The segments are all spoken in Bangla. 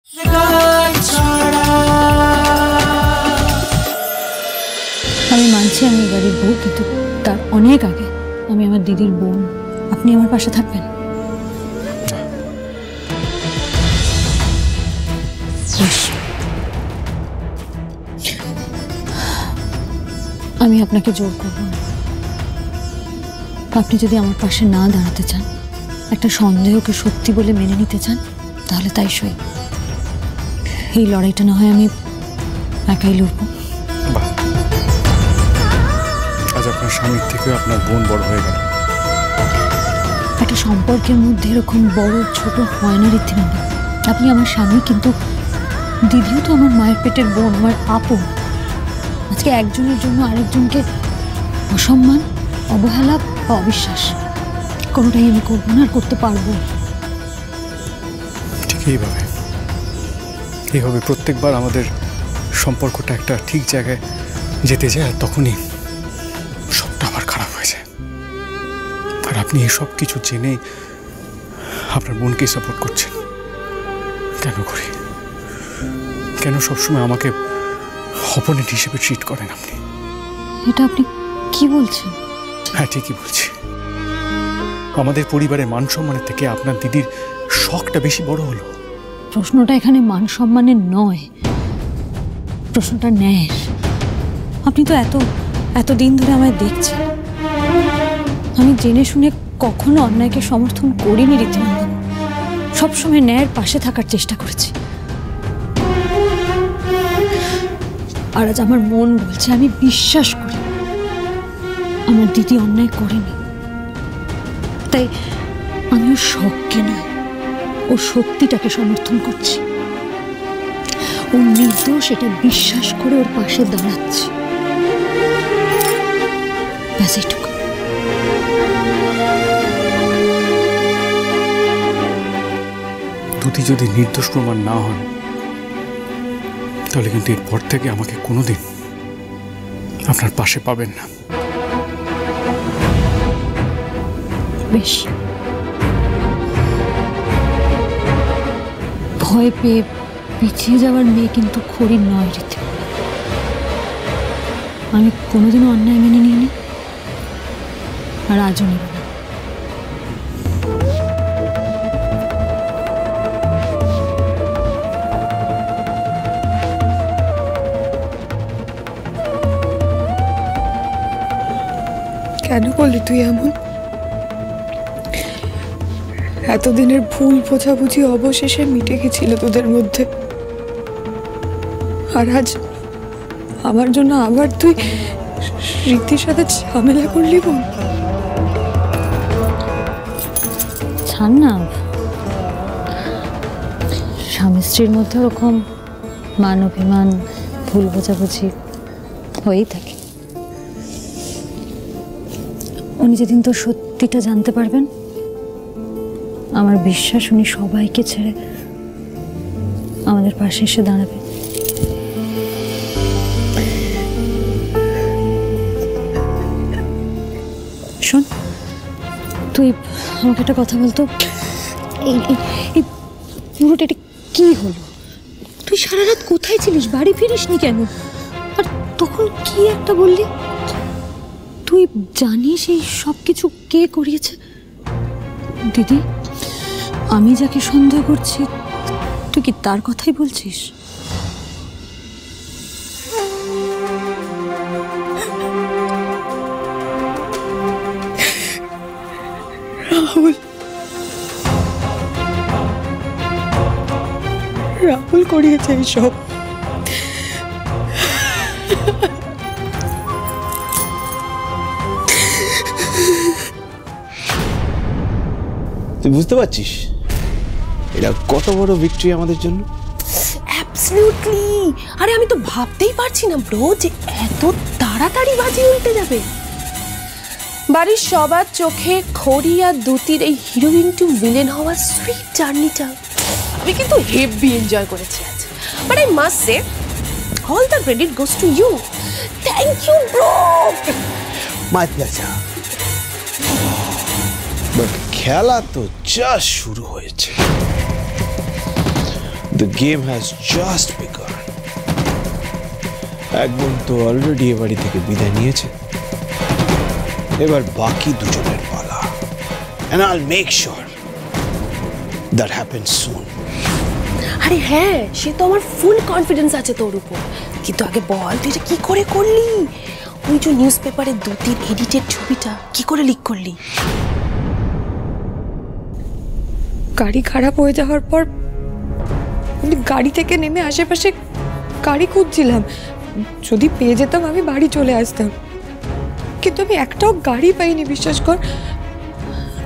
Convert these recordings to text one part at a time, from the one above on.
আমি মানছি আমি বাড়ির বউ, কিন্তু তার অনেক আগে আমি আমার দিদির বোন। আপনি আমার পাশে থাকবেন? আমি আপনাকে জোর করব না। আপনি যদি আমার পাশে না দাঁড়াতে চান, একটা সন্দেহকে সত্যি বলে মেনে নিতে চান, তাহলে তাই সই। এই লড়াইটা না হয় আমি একাই লড়ব। আজ আপনার স্বামীর থেকেও আপনার বোন বড় হয়ে গেল। একটা সম্পর্কের মধ্যে এরকম বড় ছোট হয় না রীতিমতো। আপনি আমার স্বামী, কিন্তু দিদিও তো আমার মায়ের পেটের বোন, আমার আপন। আজকে একজনের জন্য আরেকজনকে অসম্মান, অবহেলা বা অবিশ্বাস কোনোটাই আমি করবো না, আর করতে পারবো। ঠিক এইভাবে প্রত্যেকবার আমাদের সম্পর্কটা একটা ঠিক জায়গায় যেতে যায়, আর তখনই সবটা আবার খারাপ হয়ে যায়। আর আপনি এসব কিছু জেনে আপনার বোনকে সাপোর্ট করছেন। কেন করি? কেন সবসময় আমাকে অপোনেন্ট হিসেবে ট্রিট করেন আপনি? এটা আপনি কি বলছেন? হ্যাঁ, ঠিকই বলছি। আমাদের পরিবারের মান সম্মানের থেকে আপনার দিদির শখটা বেশি বড় হলো। প্রশ্নটা এখানে মান সম্মানের নয়, প্রশ্নটা ন্যায়ের। আপনি তো এতদিন ধরে আমায় দেখছেন। আমি জেনে শুনে কখনো অন্যায়কে সমর্থন করিনি রীতিমতো। সবসময় ন্যায়ের পাশে থাকার চেষ্টা করেছি। আর আজ আমার মন বলছে, আমি বিশ্বাস করি আমার দিদি অন্যায় করেনি। তাই আমি ওর শখকে নয়, ও সত্যিটাকে সমর্থন করছি। ও নির্দোষ এটা বিশ্বাস করে ওর পাশে দাঁড়াচ্ছি। ব্যাস এইটুকু। দুটি যদি নির্দোষ প্রমাণ না হন, তাহলে কিন্তু এরপর থেকে আমাকে কোনোদিন আপনার পাশে পাবেন না। বেশ, ভয় পেয়ে পিছিয়ে যাওয়ার মেয়ে কিন্তু খড়ির নয় রীতি। আমি কোনোদিনও অন্যায় মেনে নিইনি, আর আজও নেব না। কেন বললি তুই এমন? এতদিনের ভুল বোঝাবুঝি অবশেষে মিটে গেছিল তোদের মধ্যে, আর আজ আমার জন্য আবার তুই রীতির সাথে ঝামেলা করলি? বোন, ছাড় না। স্বামী স্ত্রীর মধ্যে ওরকম মান অভিমান, ভুল বোঝাবুঝি হয়েই থাকে। উনি যেদিন তো সত্যিটা জানতে পারবেন, আমার বিশ্বাস উনি সবাইকে ছেড়ে আমাদের পাশে এসে দাঁড়াবে। শোন, তুই আমাকে একটা কথা বলতো, এই পুরোটা এটা কি হলো? তুই সারা রাত কোথায় ছিলিস? বাড়ি ফিরিসনি কেন? আর তখন কি একটা বললি? তুই জানিস এই সব কিছু কে করিয়েছে? দিদি, আমি যাকে সন্দেহ করছি, তুই কি তার কথাই বলছিস? রাহুল করিয়েছে এইসব। তুই বুঝতে পারছিস এটা কত বড় ভিক্টরি আমাদের জন্য? অ্যাবসলিউটলি। আরে আমি তো ভাবতেই পারছি না ব্রো, যে এত তাড়াতাড়ি বাজি উল্টে যাবে। বাড়ির সবার চোখে খড়ি আর দুতির এই হিরোইন টু ভিলেন হওয়ার সুইট জার্নিটা আমি কিন্তু হেভি এনজয় করেছি আজ। But I must say all the credit goes to you. Thank you bro. My pleasure. But খেলা তো জাস্ট শুরু হয়েছে। The game has just begun. এক বোন তো অলরেডি এ বাড়ি থেকে বিদায় নিয়েছে, এবার বাকি দুজনের পালা। And I'll make sure that happens soon. আরে হ্যাঁ, সে তো আমার ফুল কনফিডেন্স আছে তোর উপর, কিন্তু আগে বল তুই এটা কি করে করলি? ওই যে নিউজ পেপারে দুটির এডিটেড ছবিটা কি করে লিক করলি? গাড়ি খারাপ হয়ে যাওয়ার পর আমি গাড়ি থেকে নেমে আশেপাশে গাড়ি খুঁজছিলাম, যদি পেয়ে যেতাম আমি বাড়ি চলে আসতাম, কিন্তু আমি একটাও গাড়ি পাইনি, বিশ্বাস কর।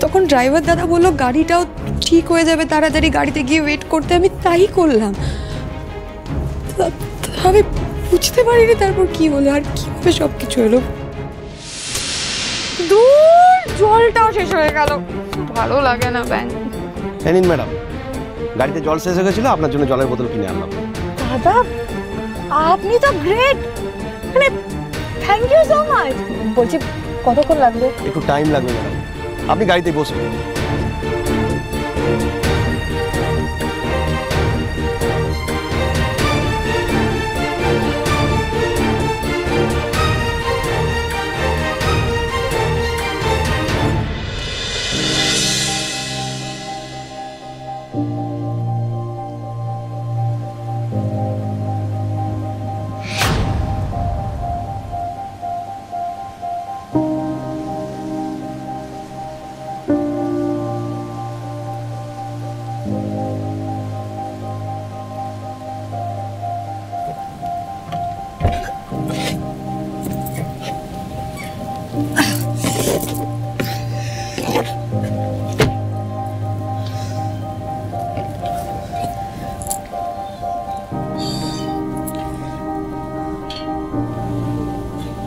তখন ড্রাইভার দাদা বললো গাড়িটাও ঠিক হয়ে যাবে, তাড়াতাড়ি গাড়িতে গিয়ে ওয়েট করতে। আমি তাই করলাম। আমি বুঝতে পারিনি তারপর কি হলো আর কিভাবে সব কিছু হলো। দূর, জলটাও শেষ হয়ে গেল, ভালো লাগে না ব্যাং। নিন ম্যাডাম, গাড়িতে জল শেষ হয়ে গেছিল, আপনার জন্য জলের বোতল কিনে আনলাম। দাদা আপনি তো গ্রেট, মানে থ্যাংক ইউ সো মাচ। বলছি কতক্ষণ লাগবে? একটু টাইম লাগবে ম্যাডাম, আপনি গাড়িতে বসুন।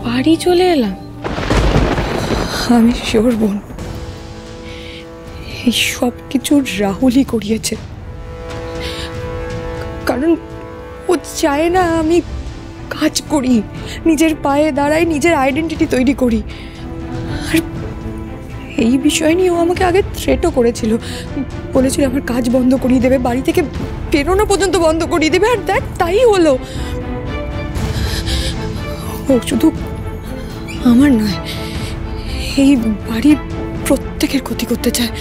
বাড়ি চলে এলাম। আমি শিওর বোন, এই সব কিছু রাহুলই করিয়েছে, কারণ ও চায় না আমি কাজ করি, নিজের পায়ে দাঁড়াই, নিজের আইডেন্টিটি তৈরি করি। আর এই বিষয় নিয়ে ও আমাকে আগে থ্রেটও করেছিল, বলেছিল আমার কাজ বন্ধ করিয়ে দেবে, বাড়ি থেকে বেরোনো পর্যন্ত বন্ধ করিয়ে দেবে। আর দেখ তাই হলো। ও শুধু আমার নয়, এই বাড়ির প্রত্যেকের ক্ষতি করতে চায়।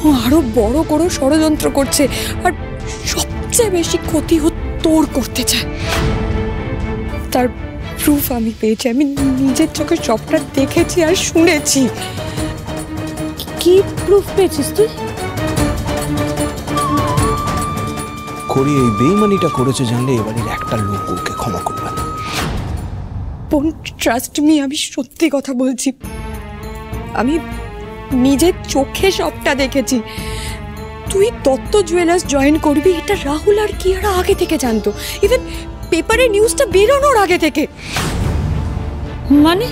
ও আরো বড় করে ষড়যন্ত্র করছে, আর সবচেয়ে বেশি ক্ষতি ও তোর করতে চায়। তার প্রুফ আমি পেয়েছি, আমি নিজের চোখে সবটা দেখেছি আর শুনেছি। কি প্রুফ পেয়েছিস তুই? করি এই বেইমানিটা করেছে জানলে এবারের একটা লোক ওকে ক্ষমা করবে না। বোন, ট্রাস্ট মি, আমি সত্যি কথা বলছি। আমি নিজের চোখে সবটা দেখেছি। তুই দত্ত জুয়েলার্স জয়েন করবি এটা রাহুল আর কিয়ারা আগে থেকে জানতো, ইভেন পেপারে নিউজটা বেরোনোর আগে থেকে। মানে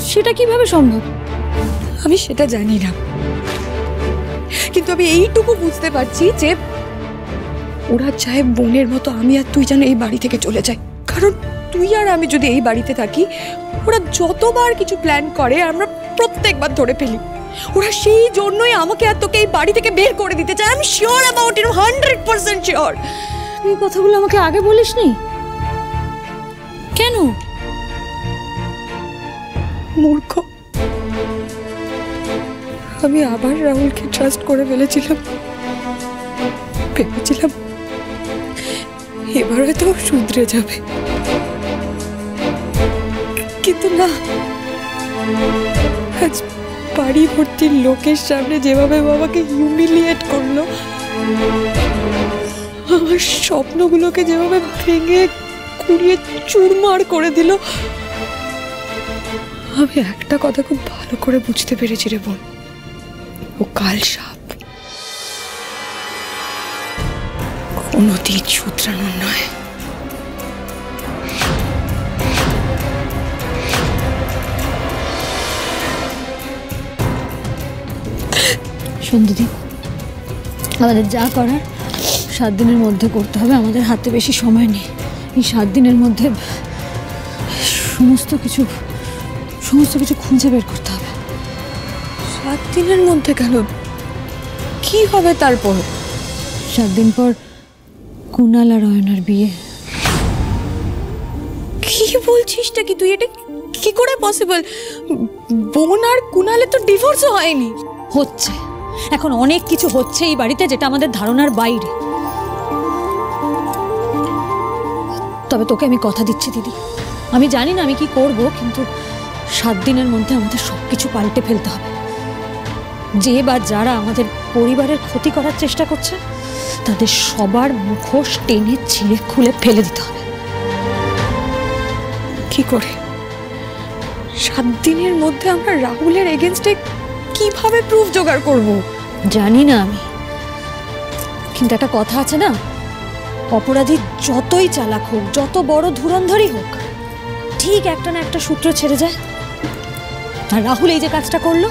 সেটা কিভাবে সম্ভব? আমি সেটা জানি না, কিন্তু আমি এইটুকু বুঝতে পারছি যে ওরা চায় বোনের মতো আমি আর তুই যেন এই বাড়ি থেকে চলে যাই। কারণ তুই আর আমি যদি এই বাড়িতে থাকি, ওরা যতবার কিছু প্ল্যান করে আমরা প্রত্যেকবার ধরে ফেলি। ওরা সেই জন্যই আমাকে আর তোকে এই বাড়ি থেকে বের করে দিতে চায়। আমি শিওর অ্যাবাউট ইট, 100% শিওর। এই কথাগুলো আমাকে আগে বলিসনি কেন? মূর্খ, আমি আবার রাহুলকে ট্রাস্ট করে ফেলেছিলাম। ভেবেছিলাম এবার হয়তো শুধরে যাবে, কিন্তু না। আজ বাড়ি ভর্তি লোকের সামনে যেভাবে বাবাকে হিউমিলিয়েট করলো, আমার স্বপ্নগুলোকে যেভাবে ভেঙে কুড়িয়ে চুরমার করে দিল, আমি একটা কথা খুব ভালো করে বুঝতে পেরেছি রে বোন, ও কাল সাপ, কোনোদিন শুধরানোর নয়। শোন দিদি, আমাদের যা করার 7 দিনের মধ্যে করতে হবে। আমাদের হাতে বেশি সময় নেই। এই 7 দিনের মধ্যে সমস্ত কিছু খুঁজে বের করতে হবে। 7 দিনের মধ্যে কেন? কি হবে তারপর? 7 দিন পর কুনাল আর অয়নার বিয়ে। কি বলছিসটা কি তুই? এটা কি করে পসিবল? বোন আর কুনালে তো ডিভোর্সও হয়নি। হচ্ছে, এখন অনেক কিছু হচ্ছে এই বাড়িতে যেটা আমাদের ধারণার বাইরে। তবে তোকে আমি কথা দিচ্ছি দিদি, আমি জানি না আমি কি করব, কিন্তু 7 দিনের মধ্যে আমাদের সবকিছু পাল্টে ফেলতে হবে। যে বা যারা আমাদের পরিবারের ক্ষতি করার চেষ্টা করছে তাদের সবার মুখোশ টেনে ছিঁড়ে খুলে ফেলে দিতে হবে। কি করে? 7 দিনের মধ্যে আমরা রাহুলের এগেনস্টে কিভাবে প্রুফ জোগাড় করব? জানি না আমি, কিন্তু একটা কথা আছে না, অপরাধী যতই চালাক হোক, যত বড় ধুরন্ধরই হোক, ঠিক একটা না একটা সূত্র ছেড়ে যায়। আর রাহুল এই যে কাজটা করলো,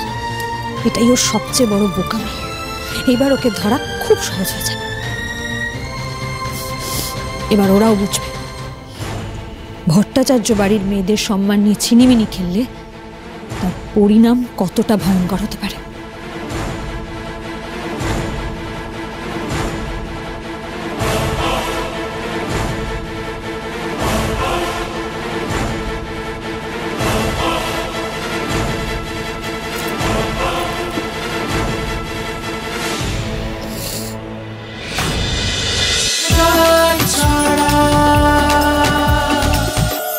এটাই ওর সবচেয়ে বড় বোকামি। এবার ওকে ধরা খুব সহজ হয়ে যাবে। এবার ওরাও বুঝবে ভট্টাচার্য বাড়ির মেয়েদের সম্মান নিয়ে ছিনিমিনি খেললে তার পরিণাম কতটা ভয়ঙ্কর হতে পারে।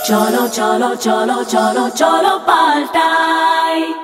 cholo cholo cholo cholo cholo paltai